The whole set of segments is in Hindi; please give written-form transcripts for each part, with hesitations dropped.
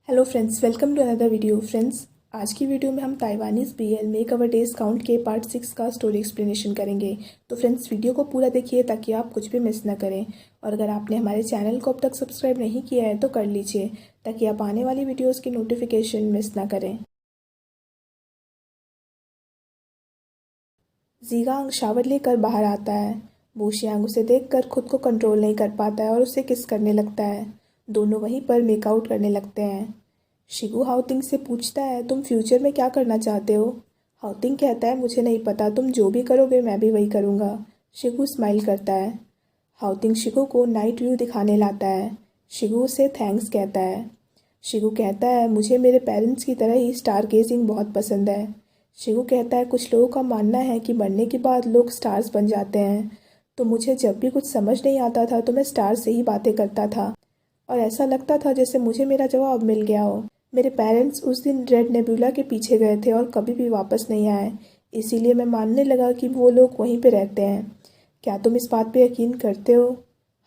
Hello friends, welcome to another video. Friends, आज की वीडियो में हम Taiwanese BL make our days count के पार्ट 6 का स्टोरी एक्सप्लेनेशन करेंगे। तो फ्रेंड्स, वीडियो को पूरा देखिए ताकि आप कुछ भी मिस ना करें। और अगर आपने हमारे चैनल को अब तक सब्सक्राइब नहीं किया है तो कर लीजिए ताकि आप आने वाली वीडियोज़ की नोटिफिकेशन मिस ना करें। जीगांग शावर लेकर बाहर आता है। बूशियांग उसे देखकर खुद को कंट्रोल नहीं कर पाता है और उसे किस करने लगता है। दोनों वहीं पर मेकआउट करने लगते हैं। शिगू हाउतिंग से पूछता है, तुम फ्यूचर में क्या करना चाहते हो? हाउतिंग कहता है, मुझे नहीं पता, तुम जो भी करोगे मैं भी वही करूँगा। शिगू स्माइल करता है। हाउतिंग शिगू को नाइट व्यू दिखाने लाता है। शिगू उसे थैंक्स कहता है। शिगू कहता है, मुझे मेरे पेरेंट्स की तरह ही स्टार गेजिंग बहुत पसंद है। शिगू कहता है, कुछ लोगों का मानना है कि मरने के बाद लोग स्टार्स बन जाते हैं। तो मुझे जब भी कुछ समझ नहीं आता था तो मैं स्टार से ही बातें करता था और ऐसा लगता था जैसे मुझे मेरा जवाब मिल गया हो। मेरे पेरेंट्स उस दिन रेड नेबुला के पीछे गए थे और कभी भी वापस नहीं आए, इसीलिए मैं मानने लगा कि वो लोग वहीं पे रहते हैं। क्या तुम इस बात पे यकीन करते हो?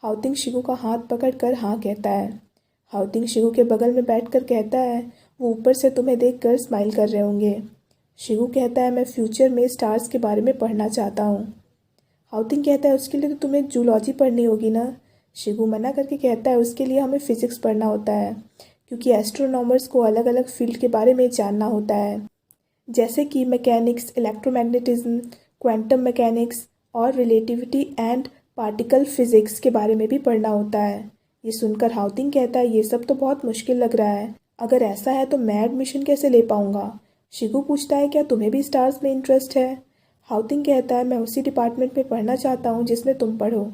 हाउतिंग शिगू का हाथ पकड़कर हाँ कहता है। हाउतिंग शिगू के बगल में बैठकर कहता है, वो ऊपर से तुम्हें देखकर स्माइल कर रहे होंगे। शिगू कहता है, मैं फ्यूचर में स्टार्स के बारे में पढ़ना चाहता हूँ। हाउतिंग कहता है, उसके लिए तो तुम्हें जूलॉजी पढ़नी होगी ना। शिगू मना करके कहता है, उसके लिए हमें फिजिक्स पढ़ना होता है क्योंकि एस्ट्रोनॉमर्स को अलग अलग फील्ड के बारे में जानना होता है, जैसे कि मैकेनिक्स, इलेक्ट्रोमैग्नेटिज्म, क्वांटम मैकेनिक्स और रिलेटिविटी एंड पार्टिकल फिजिक्स के बारे में भी पढ़ना होता है। ये सुनकर हाउतिंग कहता है, ये सब तो बहुत मुश्किल लग रहा है। अगर ऐसा है तो मैं एडमिशन कैसे ले पाऊंगा? शिगू पूछता है, क्या तुम्हें भी स्टार्स में इंटरेस्ट है? हाउतिंग कहता है, मैं उसी डिपार्टमेंट में पढ़ना चाहता हूँ जिसमें तुम पढ़ो।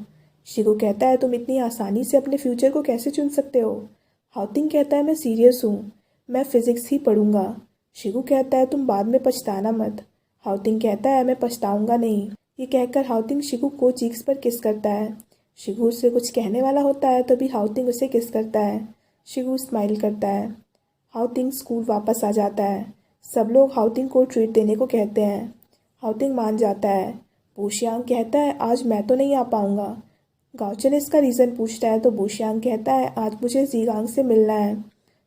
शिगू कहता है, तुम इतनी आसानी से अपने फ्यूचर को कैसे चुन सकते हो? हाउतिंग कहता है, मैं सीरियस हूँ, मैं फिजिक्स ही पढ़ूंगा। शिगू कहता है, तुम बाद में पछताना मत। हाउतिंग कहता है, मैं पछताऊंगा नहीं। ये कहकर हाउतिंग शिगू को चीक्स पर किस करता है। शिगू उससे कुछ कहने वाला होता है तभी हाउतिंग उसे किस करता है। शिगू स्माइल करता है। हाउतिंग स्कूल वापस आ जाता है। सब लोग हाउतिंग को ट्रीट देने को कहते हैं। हाउतिंग मान जाता है। बूशियांग कहता है, आज मैं तो नहीं आ पाऊंगा। गाओचन इसका रीज़न पूछता है तो बूशियांग कहता है, आज मुझे जीगांग से मिलना है।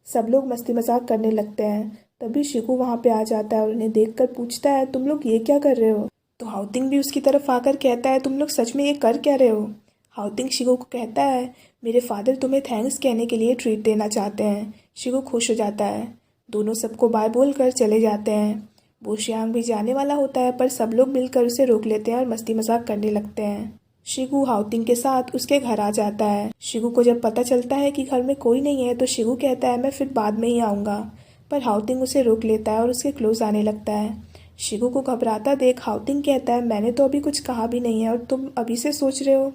सब लोग मस्ती मजाक करने लगते हैं। तभी शिगू वहाँ पे आ जाता है और उन्हें देखकर पूछता है, तुम लोग ये क्या कर रहे हो? तो हाउतिंग भी उसकी तरफ आकर कहता है, तुम लोग सच में ये कर क्या रहे हो? हाउतिंग शिगू को कहता है, मेरे फादर तुम्हें थैंक्स कहने के लिए ट्रीट देना चाहते हैं। शिगू खुश हो जाता है। दोनों सबको बाय बोलकर चले जाते हैं। बूशियांग भी जाने वाला होता है पर सब लोग मिलकर उसे रोक लेते हैं और मस्ती मजाक करने लगते हैं। शिगू हाउतिंग के साथ उसके घर आ जाता है। शिगू को जब पता चलता है कि घर में कोई नहीं है तो शिगू कहता है, मैं फिर बाद में ही आऊँगा, पर हाउतिंग उसे रोक लेता है और उसके क्लोज आने लगता है। शिगू को घबराता देख हाउतिंग कहता है, मैंने तो अभी कुछ कहा भी नहीं है और तुम अभी से सोच रहे हो?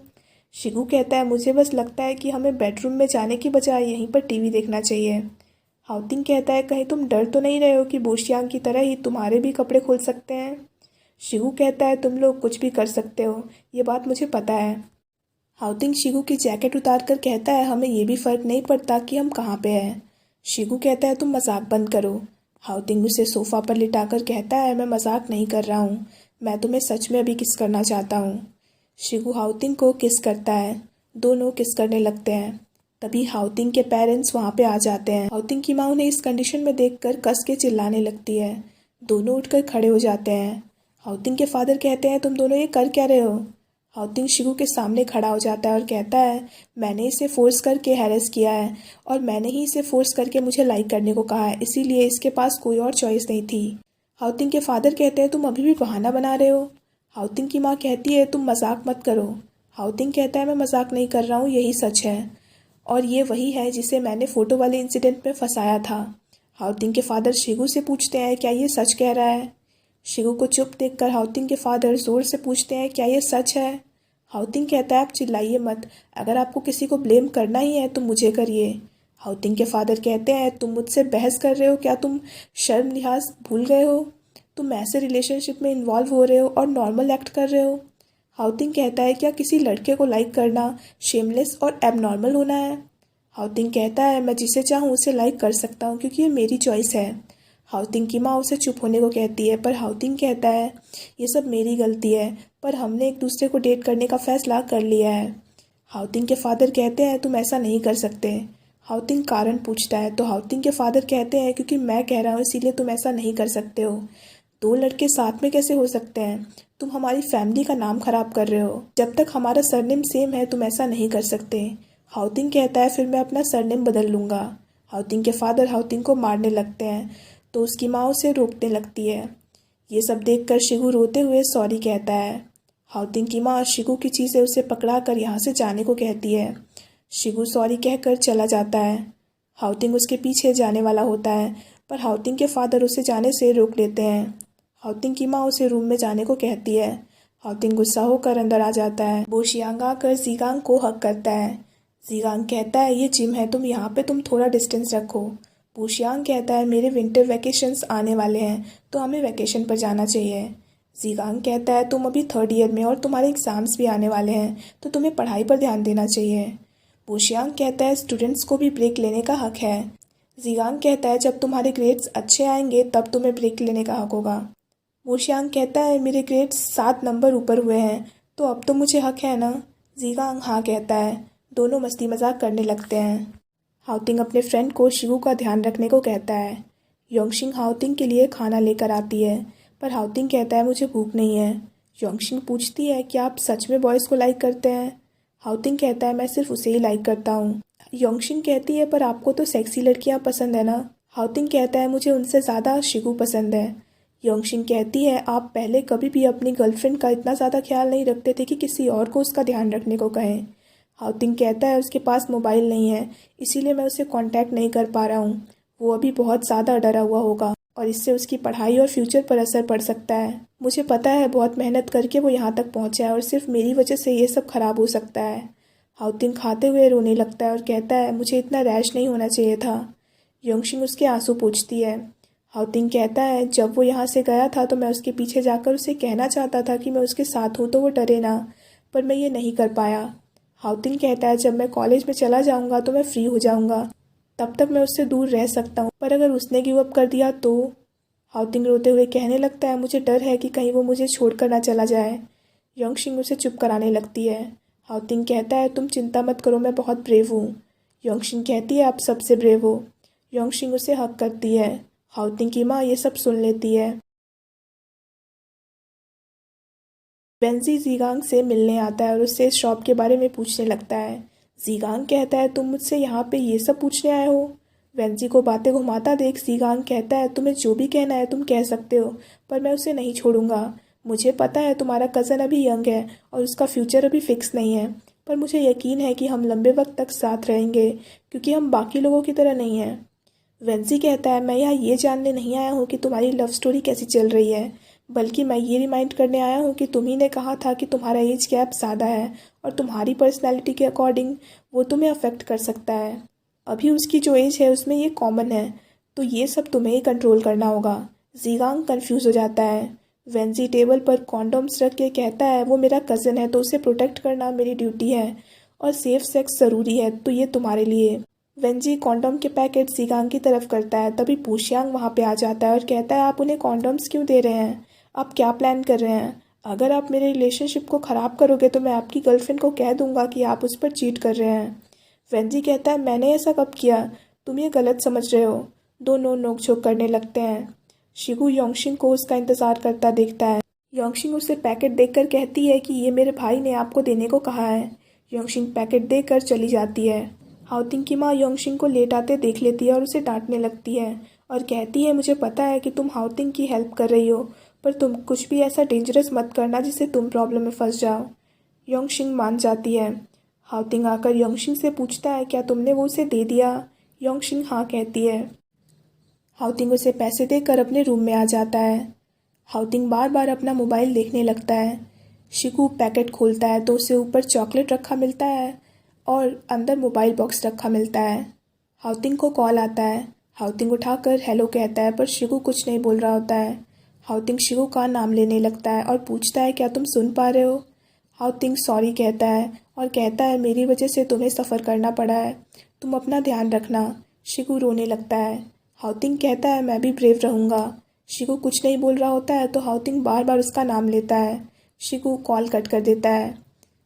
शिगू कहता है, मुझे बस लगता है कि हमें बेडरूम में जाने की बजाय यहीं पर टीवी देखना चाहिए। हाउतिंग कहता है, कहीं तुम डर तो नहीं रहे हो कि बूशियांग की तरह ही तुम्हारे भी कपड़े खोल सकते हैं? शिगू कहता है, तुम लोग कुछ भी कर सकते हो, ये बात मुझे पता है। हाउतिंग शिगू की जैकेट उतार कर कहता है, हमें ये भी फर्क नहीं पड़ता कि हम कहाँ पे हैं। शिगू कहता है, तुम मजाक बंद करो। हाउतिंग उसे सोफा पर लिटाकर कहता है, मैं मजाक नहीं कर रहा हूँ, मैं तुम्हें सच में अभी किस करना चाहता हूँ। शिगू हाउतिंग को किस करता है। दोनों किस करने लगते हैं। तभी हाउतिंग के पेरेंट्स वहाँ पे आ जाते हैं। हाउतिंग की माँ उन्हें इस कंडीशन में देखकर कस के चिल्लाने लगती है। दोनों उठकर खड़े हो जाते हैं। हाउतिंग के फादर कहते हैं, तुम दोनों ये कर क्या रहे हो? हाउतिंग शिगू के सामने खड़ा हो जाता है और कहता है, मैंने इसे फोर्स करके हैरेस किया है और मैंने ही इसे फोर्स करके मुझे लाइक करने को कहा है, इसीलिए इसके पास कोई और चॉइस नहीं थी। हाउतिंग के फादर कहते हैं, तुम अभी भी बहाना बना रहे हो। हाउतिंग की माँ कहती है, तुम मजाक मत करो। हाउतिंग कहता है, मैं मजाक नहीं कर रहा हूँ, यही सच है और ये वही है जिसे मैंने फ़ोटो वाले इंसिडेंट में फंसाया था। हाउतिंग के फादर शिगू से पूछते हैं, क्या ये सच कह रहा है? शिगू को चुप देखकर हाउतिंग के फादर जोर से पूछते हैं, क्या ये सच है? हाउतिंग कहता है, आप चिल्लाइए मत, अगर आपको किसी को ब्लेम करना ही है तो मुझे करिए। हाउतिंग के फादर कहते हैं, तुम मुझसे बहस कर रहे हो? क्या तुम शर्म लिहाज भूल गए हो? तुम ऐसे रिलेशनशिप में इन्वॉल्व हो रहे हो और नॉर्मल एक्ट कर रहे हो। हाउतिंग कहता है, क्या किसी लड़के को लाइक करना शेमलेस और एबनॉर्मल होना है? हाउतिंग कहता है, मैं जिसे चाहूँ उसे लाइक कर सकता हूँ क्योंकि ये मेरी चॉइस है। हाउतिंग की माँ उसे चुप होने को कहती है पर हाउतिंग कहता है, ये सब मेरी गलती है, पर हमने एक दूसरे को डेट करने का फैसला कर लिया है। हाउतिंग के फादर कहते हैं, तुम ऐसा नहीं कर सकते। हाउतिंग कारण पूछता है तो हाउतिंग के फादर कहते हैं क्योंकि मैं कह रहा हूँ इसीलिए तुम ऐसा नहीं कर सकते हो। दो लड़के साथ में कैसे हो सकते हैं? तुम हमारी फैमिली का नाम खराब कर रहे हो। जब तक हमारा सरनेम सेम है तुम ऐसा नहीं कर सकते। हाउतिंग कहता है फिर मैं अपना सरनेम बदल लूँगा। हाउतिंग के फादर हाउतिंग को मारने लगते हैं तो उसकी माँ उसे रोकने लगती है। ये सब देखकर शिगू रोते हुए सॉरी कहता है। हाउतिंग की माँ शिगू की चीज़ें उसे पकड़ा कर यहाँ से जाने को कहती है। शिगू सॉरी कहकर चला जाता है। हाउतिंग उसके पीछे जाने वाला होता है पर हाउतिंग के फादर उसे जाने से रोक लेते हैं। हाउतिंग की माँ उसे रूम में जाने को कहती है। हाउतिंग गुस्सा होकर अंदर आ जाता है। बोशियांग आकर जीगांग को हक करता है। जीगांग कहता है ये जिम है, तुम यहाँ पे तुम थोड़ा डिस्टेंस रखो। बोशियांग कहता है मेरे विंटर वैकेशंस आने वाले हैं तो हमें वैकेशन पर जाना चाहिए। जीगांग कहता है तुम अभी 3rd ईयर में और तुम्हारे एग्ज़ाम्स भी आने वाले हैं तो तुम्हें पढ़ाई पर ध्यान देना चाहिए। बोशियांग कहता है स्टूडेंट्स को भी ब्रेक लेने का हक है। जीगांग कहता है जब तुम्हारे ग्रेड्स अच्छे आएंगे तब तुम्हें ब्रेक लेने का हक होगा। बोशियांग कहता है मेरे ग्रेड्स 7 नंबर ऊपर हुए हैं तो अब तो मुझे हक है ना। जीगांग हाँ कहता है। दोनों मस्ती मजाक करने लगते हैं। हाउतिंग अपने फ्रेंड को शिगू का ध्यान रखने को कहता है। योंगशिंग हाउतिंग के लिए खाना लेकर आती है पर हाउतिंग कहता है मुझे भूख नहीं है। योंगशिंग पूछती है कि आप सच में बॉयज़ को लाइक करते हैं? हाउतिंग कहता है मैं सिर्फ उसे ही लाइक करता हूँ। योंगशिंग कहती है पर आपको तो सेक्सी लड़कियाँ पसंद है ना। हाउतिंग कहता है मुझे उनसे ज़्यादा शिगू पसंद है। योंगशिंग कहती है आप पहले कभी भी अपनी गर्लफ्रेंड का इतना ज़्यादा ख्याल नहीं रखते थे कि किसी और को उसका ध्यान रखने को कहें। हाउतिंग कहता है उसके पास मोबाइल नहीं है इसीलिए मैं उसे कांटेक्ट नहीं कर पा रहा हूँ। वो अभी बहुत ज़्यादा डरा हुआ होगा और इससे उसकी पढ़ाई और फ्यूचर पर असर पड़ सकता है। मुझे पता है बहुत मेहनत करके वो यहाँ तक पहुँचा है और सिर्फ मेरी वजह से ये सब खराब हो सकता है। हाउतिंग खाते हुए रोने लगता है और कहता है मुझे इतना रैश नहीं होना चाहिए था। योंगशिंग उसके आंसू पोंछती है। हाउतिंग कहता है जब वो यहाँ से गया था तो मैं उसके पीछे जाकर उसे कहना चाहता था कि मैं उसके साथ हूँ तो वो डरे ना, पर मैं ये नहीं कर पाया। हाउतिंग कहता है जब मैं कॉलेज में चला जाऊँगा तो मैं फ्री हो जाऊँगा, तब तक मैं उससे दूर रह सकता हूँ, पर अगर उसने गिव अप कर दिया तो। हाउतिंग रोते हुए कहने लगता है मुझे डर है कि कहीं वो मुझे छोड़कर ना चला जाए। योंगशिंग उसे चुप कराने लगती है। हाउतिंग कहता है तुम चिंता मत करो मैं बहुत ब्रेव हूँ। योंगशिंग कहती है आप सबसे ब्रेव हो। योंगशिंग उसे हक करती है। हाउतिंग की माँ ये सब सुन लेती है। वेंजी जीगांग से मिलने आता है और उससे इस शॉप के बारे में पूछने लगता है। जीगांग कहता है तुम मुझसे यहाँ पे ये सब पूछने आए हो? वेंजी को बातें घुमाता देख जीगांग कहता है तुम्हें जो भी कहना है तुम कह सकते हो, पर मैं उसे नहीं छोड़ूंगा। मुझे पता है तुम्हारा कज़न अभी यंग है और उसका फ्यूचर अभी फिक्स नहीं है, पर मुझे यकीन है कि हम लंबे वक्त तक साथ रहेंगे क्योंकि हम बाकी लोगों की तरह नहीं हैं। वेंजी कहता है मैं यहाँ ये जानने नहीं आया हूँ कि तुम्हारी लव स्टोरी कैसी चल रही है, बल्कि मैं ये रिमाइंड करने आया हूँ कि तुम ही ने कहा था कि तुम्हारा एज गैप ज़्यादा है और तुम्हारी पर्सनैलिटी के अकॉर्डिंग वो तुम्हें अफेक्ट कर सकता है। अभी उसकी जो एज है उसमें ये कॉमन है, तो ये सब तुम्हें ही कंट्रोल करना होगा। जीगांग कंफ्यूज हो जाता है। वेंजी टेबल पर कॉन्डोम्स रख के कहता है वो मेरा कज़न है तो उसे प्रोटेक्ट करना मेरी ड्यूटी है और सेफ सेक्स ज़रूरी है तो ये तुम्हारे लिए। वेंजी कॉन्डोम के पैकेट जीगांग की तरफ करता है तभी बोशियांग वहाँ पे आ जाता है और कहता है आप उन्हें कॉन्डोम्स क्यों दे रहे हैं? आप क्या प्लान कर रहे हैं? अगर आप मेरे रिलेशनशिप को ख़राब करोगे तो मैं आपकी गर्लफ्रेंड को कह दूंगा कि आप उस पर चीट कर रहे हैं। वेंजी कहता है मैंने ऐसा कब किया? तुम ये गलत समझ रहे हो। दोनों नोकझोंक करने लगते हैं। शिगू योंगशिंग को उसका इंतज़ार करता देखता है। योंगशिंग उसे पैकेट देखकर कहती है कि ये मेरे भाई ने आपको देने को कहा है। योंगशिंग पैकेट देकर चली जाती है। हाउतिंग की माँ योंगशिंग को लेट आते देख लेती है और उसे डांटने लगती है और कहती है मुझे पता है कि तुम हाउतिंग की हेल्प कर रही हो, पर तुम कुछ भी ऐसा डेंजरस मत करना जिससे तुम प्रॉब्लम में फंस जाओ। योंगशिंग मान जाती है। हाउतिंग आकर योंगशिंग से पूछता है क्या तुमने वो उसे दे दिया? योंगशिंग हाँ कहती है। हाउतिंग उसे पैसे देकर अपने रूम में आ जाता है। हाउतिंग बार बार अपना मोबाइल देखने लगता है। शिगू पैकेट खोलता है तो उसे ऊपर चॉकलेट रखा मिलता है और अंदर मोबाइल बॉक्स रखा मिलता है। हाउतिंग को कॉल आता है। हाउतिंग उठाकर हेलो कहता है पर शिगू कुछ नहीं बोल रहा होता है। हाउतिंग शिगू का नाम लेने लगता है और पूछता है क्या तुम सुन पा रहे हो? हाउतिंग सॉरी कहता है और कहता है मेरी वजह से तुम्हें सफ़र करना पड़ा है, तुम अपना ध्यान रखना। शिगू रोने लगता है। हाउतिंग कहता है मैं भी ब्रेव रहूँगा। शिगू कुछ नहीं बोल रहा होता है तो हाउतिंग बार बार उसका नाम लेता है। शिगू कॉल कट कर देता है।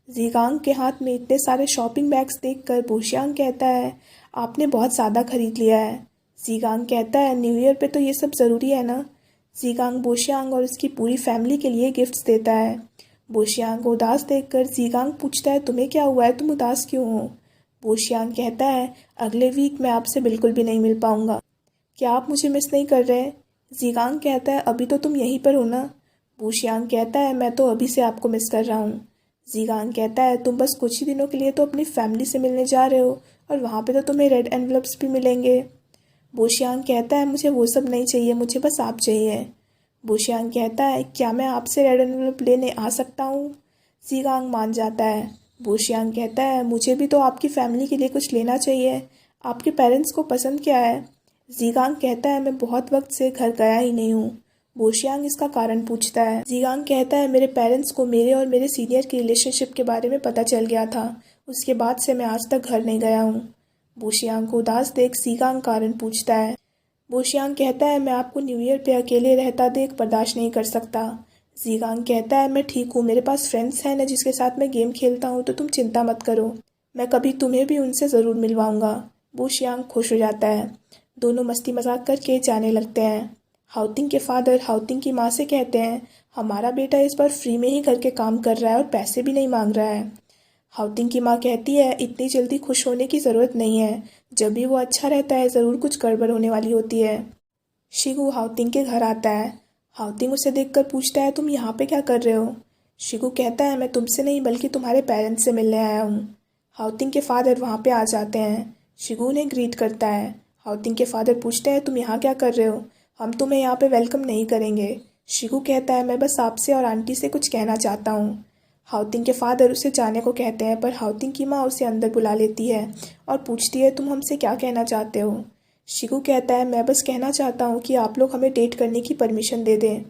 जीगांग के हाथ में इतने सारे शॉपिंग बैग्स देखकर बोशियांग कहता है आपने बहुत ज़्यादा खरीद लिया है। जीगांग कहता है न्यू ईयर पे तो ये सब ज़रूरी है ना। जीगांग बोशियांग और उसकी पूरी फैमिली के लिए गिफ्ट्स देता है। बोशियांग को उदास देखकर जीगांग पूछता है तुम्हें क्या हुआ है, तुम उदास क्यों हो। बोशियांग कहता है अगले वीक मैं आपसे बिल्कुल भी नहीं मिल पाऊंगा। क्या आप मुझे मिस नहीं कर रहे। जीगांग कहता है अभी तो तुम यहीं पर हो ना। बोशियांग कहता है मैं तो अभी से आपको मिस कर रहा हूँ। जीगांग कहता है तुम बस कुछ ही दिनों के लिए तो अपनी फैमिली से मिलने जा रहे हो और वहाँ पे तो तुम्हें रेड एनवलप्स भी मिलेंगे। बोशियांग कहता है मुझे वो सब नहीं चाहिए, मुझे बस आप चाहिए। बोशियांग कहता है क्या मैं आपसे रेड एनवलप लेने आ सकता हूँ। जीगांग मान जाता है। बोशियांग कहता है मुझे भी तो आपकी फैमिली के लिए कुछ लेना चाहिए। आपके पेरेंट्स को पसंद क्या है। जीगांग कहता है मैं बहुत वक्त से घर गया ही नहीं हूँ। बोशियांग इसका कारण पूछता है। जीगांग कहता है मेरे पेरेंट्स को मेरे और मेरे सीनियर की रिलेशनशिप के बारे में पता चल गया था, उसके बाद से मैं आज तक घर नहीं गया हूँ। बोशियांग को उदास देख जीगांग कारण पूछता है। बोशियांग कहता है मैं आपको न्यू ईयर पे अकेले रहता देख बर्दाश्त नहीं कर सकता। जीगांग कहता है मैं ठीक हूँ, मेरे पास फ्रेंड्स हैं ना जिसके साथ मैं गेम खेलता हूँ, तो तुम चिंता मत करो, मैं कभी तुम्हें भी उनसे ज़रूर मिलवाऊंगा। बोशियांग खुश हो जाता है। दोनों मस्ती मजाक करके जाने लगते हैं। हाउतिंग के फादर हाउतिंग की माँ से कहते हैं हमारा बेटा इस बार फ्री में ही घर के काम कर रहा है और पैसे भी नहीं मांग रहा है। हाउतिंग की माँ कहती है इतनी जल्दी खुश होने की ज़रूरत नहीं है, जब भी वो अच्छा रहता है ज़रूर कुछ गड़बड़ होने वाली होती है। शिगू हाउतिंग के घर आता है। हाउतिंग उसे देखकर पूछता है तुम यहाँ पे क्या कर रहे हो। शिगू कहता है मैं तुमसे नहीं बल्कि तुम्हारे पेरेंट्स से मिलने आया हूँ। हाउतिंग के फादर वहाँ पे आ जाते हैं। शिगू उन्हें ग्रीट करता है। हाउतिंग के फादर पूछते हैं तुम यहाँ क्या कर रहे हो, हम तुम्हें यहाँ पे वेलकम नहीं करेंगे। शिगू कहता है मैं बस आपसे और आंटी से कुछ कहना चाहता हूँ। हाउतिंग के फादर उसे जाने को कहते हैं पर हाउतिंग की माँ उसे अंदर बुला लेती है और पूछती है तुम हमसे क्या कहना चाहते हो। शिगू कहता है मैं बस कहना चाहता हूँ कि आप लोग हमें डेट करने की परमिशन दे दें।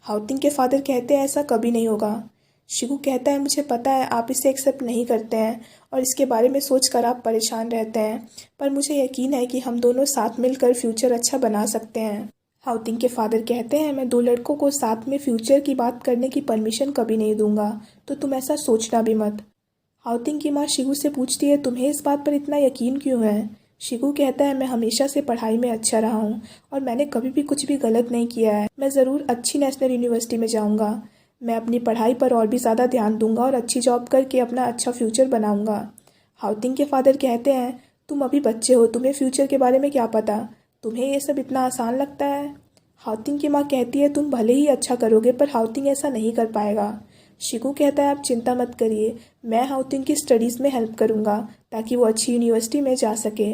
हाउतिंग के फादर कहते हैं ऐसा कभी नहीं होगा। शिगू कहता है मुझे पता है आप इसे एक्सेप्ट नहीं करते हैं और इसके बारे में सोचकर आप परेशान रहते हैं, पर मुझे यकीन है कि हम दोनों साथ मिलकर फ्यूचर अच्छा बना सकते हैं। हाउतिंग के फादर कहते हैं मैं दो लड़कों को साथ में फ्यूचर की बात करने की परमिशन कभी नहीं दूंगा, तो तुम ऐसा सोचना भी मत। हाउतिंग की माँ शिगू से पूछती है तुम्हें इस बात पर इतना यकीन क्यों है। शिगू कहता है मैं हमेशा से पढ़ाई में अच्छा रहा हूँ और मैंने कभी भी कुछ भी गलत नहीं किया है, मैं ज़रूर अच्छी नेशनल यूनिवर्सिटी में जाऊँगा, मैं अपनी पढ़ाई पर और भी ज़्यादा ध्यान दूंगा और अच्छी जॉब करके अपना अच्छा फ्यूचर बनाऊँगा। हाउतिंग के फादर कहते हैं तुम अभी बच्चे हो, तुम्हें फ्यूचर के बारे में क्या पता, तुम्हें ये सब इतना आसान लगता है। हाउतिंग की माँ कहती है तुम भले ही अच्छा करोगे पर हाउतिंग ऐसा नहीं कर पाएगा। शिगू कहता है आप चिंता मत करिए, मैं हाउतिंग की स्टडीज़ में हेल्प करूँगा ताकि वो अच्छी यूनिवर्सिटी में जा सके,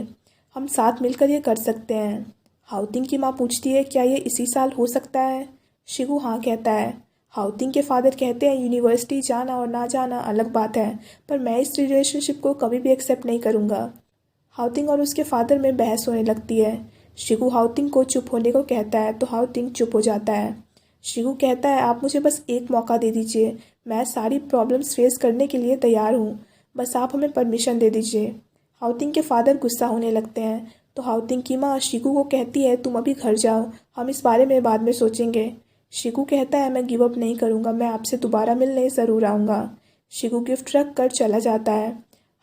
हम साथ मिलकर ये कर सकते हैं। हाउतिंग की माँ पूछती है क्या ये इसी साल हो सकता है। शिगू हाँ कहता है। हाउतिंग के फादर कहते हैं यूनिवर्सिटी जाना और ना जाना अलग बात है, पर मैं इस रिलेशनशिप को कभी भी एक्सेप्ट नहीं करूँगा। हाउतिंग और उसके फादर में बहस होने लगती है। शिगू हाउतिंग को चुप होने को कहता है तो हाउतिंग चुप हो जाता है। शिगू कहता है आप मुझे बस एक मौका दे दीजिए, मैं सारी प्रॉब्लम्स फेस करने के लिए तैयार हूँ, बस आप हमें परमिशन दे दीजिए। हाउतिंग के फादर गुस्सा होने लगते हैं तो हाउतिंग की माँ शिगू को कहती है तुम अभी घर जाओ, हम इस बारे में बाद में सोचेंगे। शिगू कहता है मैं गिव अप नहीं करूँगा, मैं आपसे दोबारा मिलने ज़रूर आऊँगा। शिगू गिफ्ट रख कर चला जाता है।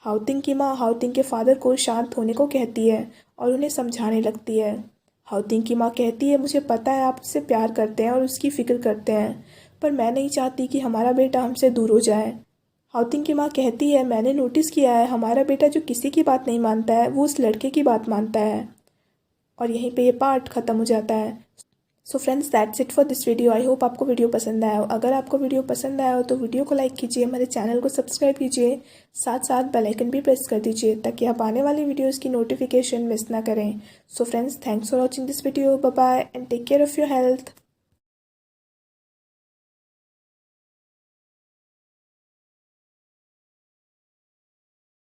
हाउतिंग की माँ हाउतिंग के फादर को शांत होने को कहती है और उन्हें समझाने लगती है। हाउतिंग की माँ कहती है मुझे पता है आप उससे प्यार करते हैं और उसकी फ़िक्र करते हैं, पर मैं नहीं चाहती कि हमारा बेटा हमसे दूर हो जाए। हाउतिंग की माँ कहती है मैंने नोटिस किया है हमारा बेटा जो किसी की बात नहीं मानता है वो उस लड़के की बात मानता है। और यहीं पे ये पार्ट ख़त्म हो जाता है। So friends that's it for this video. I hope आपको वीडियो पसंद आया हो। अगर आपको वीडियो पसंद आया हो तो वीडियो को लाइक कीजिए, हमारे चैनल को सब्सक्राइब कीजिए, साथ साथ बेल आइकन भी प्रेस कर दीजिए ताकि आप आने वाली वीडियोस की नोटिफिकेशन मिस ना करें। So friends thanks for watching this video, bye bye and take care of your health.